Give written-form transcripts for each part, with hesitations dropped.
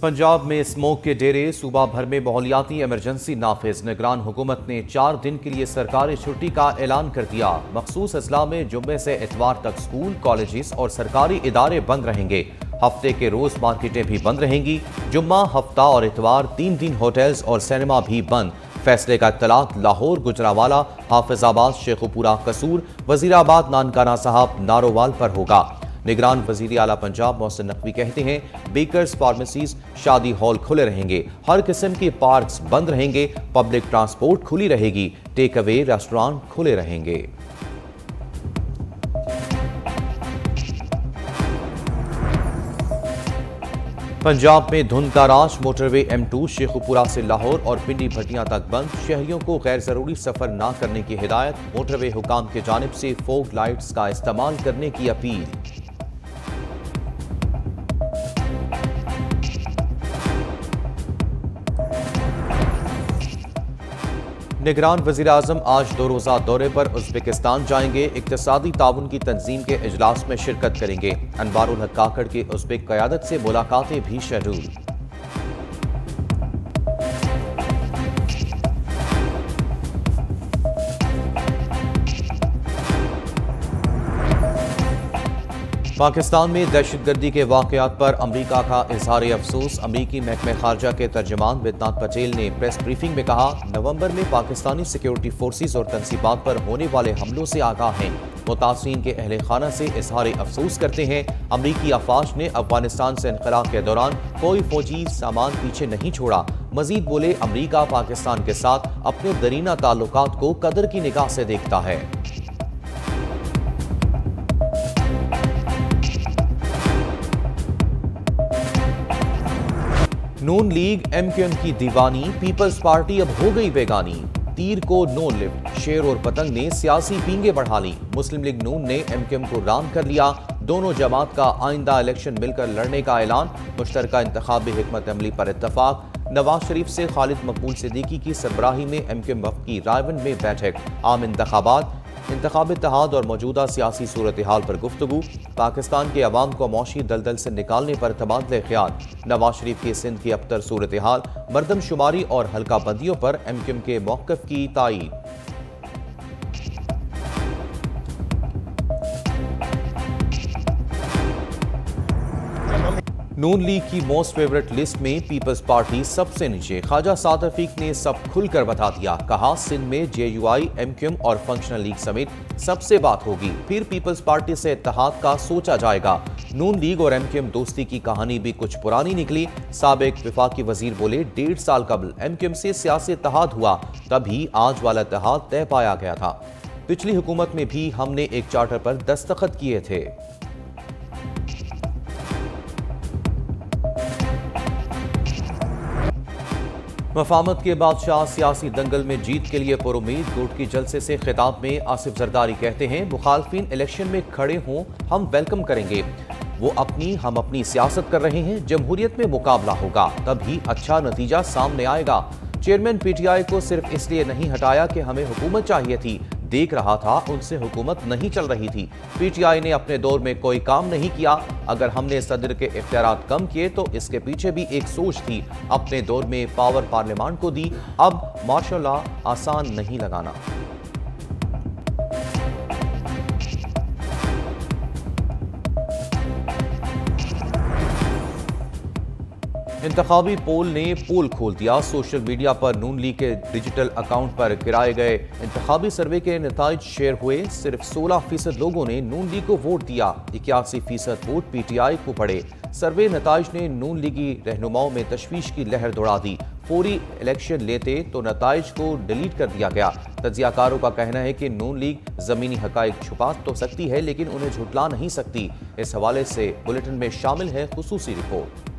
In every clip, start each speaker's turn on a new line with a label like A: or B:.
A: पंजाब में स्मोक के डेरे, सूबा भर में माहौलियाती इमरजेंसी नाफिज। निगरान हुकूमत ने 4 दिन के लिए सरकारी छुट्टी का ऐलान कर दिया। मखसूस अजला में जुम्मे से इतवार तक स्कूल, कॉलेजेस और सरकारी इदारे बंद रहेंगे। हफ्ते के रोज मार्केटें भी बंद रहेंगी। जुम्मा, हफ्ता और इतवार 3 दिन होटल्स और सिनेमा भी बंद। फैसले का इत्तलात लाहौर, गुजरावाला, हाफिजाबाद, शेखुपुरा, कसूर, वजीराबाद, नानकाना साहब, नारोवाल पर होगा। निगरान वजीर आला पंजाब मोहसिन नकवी कहते हैं, बेकर्स, फार्मेसीज, शादी हॉल खुले रहेंगे। हर किस्म के पार्क्स बंद रहेंगे। पब्लिक ट्रांसपोर्ट खुली रहेगी। टेक अवे रेस्टोरेंट खुले रहेंगे। पंजाब में धुंध का राज। मोटरवे M2 शेखुपुरा से लाहौर और पिंडी भटियां तक बंद। शहरियों को गैर जरूरी सफर न करने की हिदायत। मोटरवे हुकाम की जानिब से फोग लाइट्स का इस्तेमाल करने की अपील। निगरान वज़ीर आज़म आज 2 रोज़ा दौरे पर उज़्बेकिस्तान जाएंगे। इक़्तिसादी ताउन की तंजीम के इजलास में शिरकत करेंगे। अनवारुल हक काकड़ की उज़्बेक क़यादत से मुलाकातें भी शेड्यूल। पाकिस्तान में दहशतगर्दी के वाक़यात पर अमरीका का इज़हार अफसोस। अमरीकी महकमे खारजा के तर्जमान वेदनाथ पटेल ने प्रेस ब्रीफिंग में कहा, नवंबर में पाकिस्तानी सिक्योरिटी फोर्सेस और तंसीबात पर होने वाले हमलों से आगाह हैं। मुतासिरीन के अहले खाना से इज़हार अफसोस करते हैं। अमरीकी अफवाज ने अफगानिस्तान से इनक़िलाब के दौरान कोई फौजी सामान पीछे नहीं छोड़ा। मजीद बोले, अमरीका पाकिस्तान के साथ अपने दरीना ताल्लुकात को कदर की निगाह से देखता है। नून लीग MQM की दीवानी, पीपल्स पार्टी अब हो गई बेगानी। तीर को नो लिफ्ट, शेर और पतंग ने सियासी पींगे बढ़ा ली। मुस्लिम लीग नून ने MQM को राम कर लिया। दोनों जमात का आइंदा इलेक्शन मिलकर लड़ने का ऐलान। मुश्तरका इंतखाबी हिकमत अमली पर इत्तफाक। नवाज शरीफ से खालिद मकबूल सिद्दीकी की सरबराही में MQM वफ़द की रायवन में बैठक। आम इंतखाबात, इंतखाबी इत्तेहाद और मौजूदा सियासी सूरत हाल पर गुफ्तगू। पाकिस्तान के अवाम को मौशी दलदल से निकालने पर तबादले ख्याल। नवाज शरीफ की सिंध की अबतर सूरत हाल, मरदमशुमारी और हल्का बंदियों पर MQM के मौक़िफ़ की तायीद। नून लीग की मोस्ट फेवरेट लिस्ट में पीपल्स पार्टी सबसे नीचे। ख्वाजा साद रफीक ने सब खुलकर बता दिया। कहा, सिंध में JUI, MQM और फंक्शनल लीग समेत सबसे बात होगी, फिर पीपल्स पार्टी से इत्तेहाद का सोचा जाएगा। नून लीग और MQM दोस्ती की कहानी भी कुछ पुरानी निकली। साबिक वफाकी वजीर बोले, 1.5 साल कबल MQM से सियासी इत्तेहाद हुआ, तभी आज वाला इत्तेहाद तय पाया गया था। पिछली हुकूमत में भी हमने एक चार्टर पर दस्तखत किए थे। मफाहमत के बादशाह सियासी दंगल में जीत के लिए पुरुमीद। गुट की जलसे से खिताब में आसिफ जरदारी कहते हैं, मुखालफिन इलेक्शन में खड़े हों, हम वेलकम करेंगे। वो अपनी, हम अपनी सियासत कर रहे हैं। जमहूरियत में मुकाबला होगा, तभी अच्छा नतीजा सामने आएगा। चेयरमैन PTI को सिर्फ इसलिए नहीं हटाया कि हमें हुकूमत चाहिए थी, देख रहा था उनसे हुकूमत नहीं चल रही थी। PTI ने अपने दौर में कोई काम नहीं किया। अगर हमने सदर के इख्तियारात कम किए तो इसके पीछे भी एक सोच थी। अपने दौर में पावर पार्लियामान को दी, अब मार्शल लॉ आसान नहीं लगाना। इंतखाबी पोल ने पोल खोल दिया। सोशल मीडिया पर नून लीग के डिजिटल अकाउंट पर गिराए गए इंतखाबी सर्वे के नताइज शेयर हुए। सिर्फ 16% लोगों ने नून लीग को वोट दिया। 81% वोट PTI को पड़े। सर्वे नताइज ने नून लीगी रहनुमाओं में तशवीश की लहर दौड़ा दी। फौरी इलेक्शन लेते तो नताइज को डिलीट कर दिया गया। तज्जियाकारों का कहना है कि नून लीग जमीनी हकाइक छुपा तो सकती है, लेकिन उन्हें झुटला नहीं सकती। इस हवाले से बुलेटिन में शामिल है खुसूसी रिपोर्ट।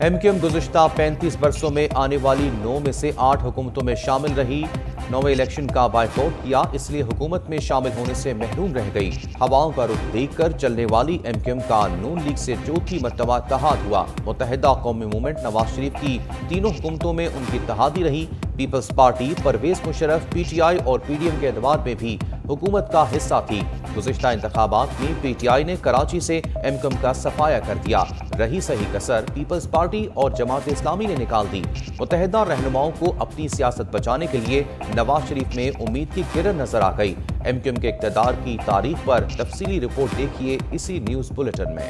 A: MQM गुज़िश्ता 35 बरसों में आने वाली 9 में से 8 हुकूमतों में शामिल रही। 9वें इलेक्शन का बायकॉट किया, इसलिए हुकूमत में शामिल होने से महरूम रह गई। हवाओं का रुख देखकर चलने वाली MQM का नून लीग से चौथी मर्तबा इत्तेहाद हुआ। मुत्तहिदा कौमी मूवमेंट नवाज शरीफ की तीनों हुकूमतों में उनकी इत्तेहादी रही। Peoples Party Pervez Musharraf P T I اور پی ڈی ایم کے اعتماد میں بھی حکومت کا حصہ تھی۔ گزشتہ انتخابات میں پی ٹی آئی نے کراچی سے ایم کیو ایم کا صفایا کر دیا، رہی صحیح کسر پیپلز پارٹی اور جماعت اسلامی نے نکال دی۔ متحدہ رہنماؤں کو اپنی سیاست بچانے کے لیے نواز شریف میں امید کی کرن نظر آ گئی۔ ایم کیو ایم کے اقتدار کی تاریخ پر تفصیلی رپورٹ دیکھیے اسی نیوز بلیٹن میں۔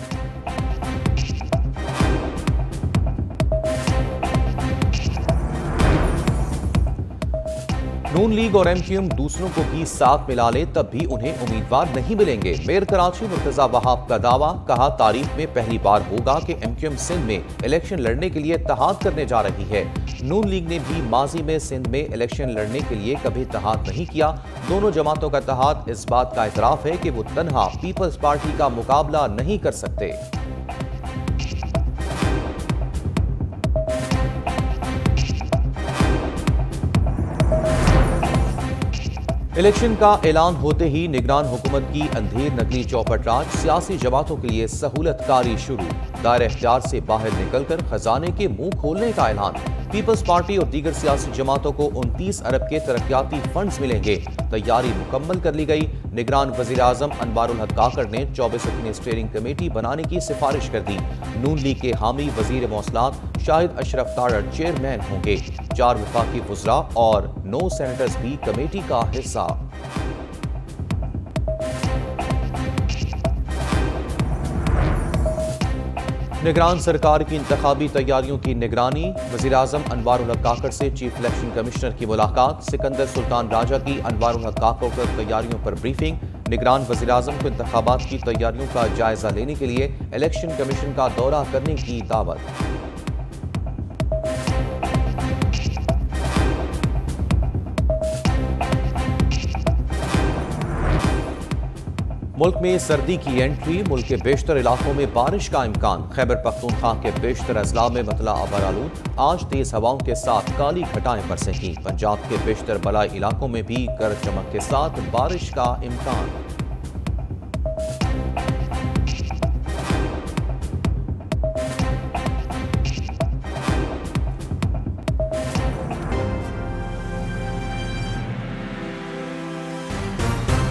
A: نون لیگ اور ایم کیو ایم دوسروں کو بھی ساتھ ملا لے تب بھی انہیں امیدوار نہیں ملیں گے۔ میئر کراچی مرتضی وہاب کا دعویٰ، کہا تاریخ میں پہلی بار ہوگا کہ ایم کیو ایم سندھ میں الیکشن لڑنے کے لیے اتحاد کرنے جا رہی ہے۔ نون لیگ نے بھی ماضی میں سندھ میں الیکشن لڑنے کے لیے کبھی اتحاد نہیں کیا۔ دونوں جماعتوں کا اتحاد اس بات کا اعتراف ہے کہ وہ تنہا پیپلز پارٹی کا مقابلہ نہیں کر سکتے۔ الیکشن کا اعلان ہوتے ہی نگران حکومت کی اندھیر نگری چوپٹ راج، سیاسی جماعتوں کے لیے سہولت کاری شروع، دائرہ اختیار سے باہر نکل کر خزانے کے منہ کھولنے کا اعلان۔ پیپلز پارٹی اور دیگر سیاسی جماعتوں کو 29 ارب کے ترقیاتی فنڈز ملیں گے، تیاری مکمل کر لی گئی۔ نگران وزیر اعظم انوار الحق کاکڑ نے 24 رکنی اسٹیئرنگ کمیٹی بنانے کی سفارش کر دی۔ نون لیگ کے حامی وزیر مواصلات شاہد اشرف تارڑ چیئرمین ہوں گے۔ 4 وفاقی وزراء اور 9 سینیٹرز بھی کمیٹی کا حصہ۔ نگران سرکار کی انتخابی تیاریوں کی نگرانی، وزیر اعظم انوار الحق کاکڑ سے چیف الیکشن کمشنر کی ملاقات، سکندر سلطان راجہ کی انوار الحق کاکڑ پر تیاریوں پر بریفنگ، نگران وزیر اعظم کو انتخابات کی تیاریوں کا جائزہ لینے کے لیے الیکشن کمیشن کا دورہ کرنے کی دعوت۔ ملک میں سردی کی انٹری، ملک کے بیشتر علاقوں میں بارش کا امکان، خیبر پختونخوا کے بیشتر اضلاع میں مطلع ابرآلود، آج تیز ہواؤں کے ساتھ کالی گھٹائیں برسیں گی۔ پنجاب کے بیشتر بالائی علاقوں میں بھی گرج چمک کے ساتھ بارش کا امکان۔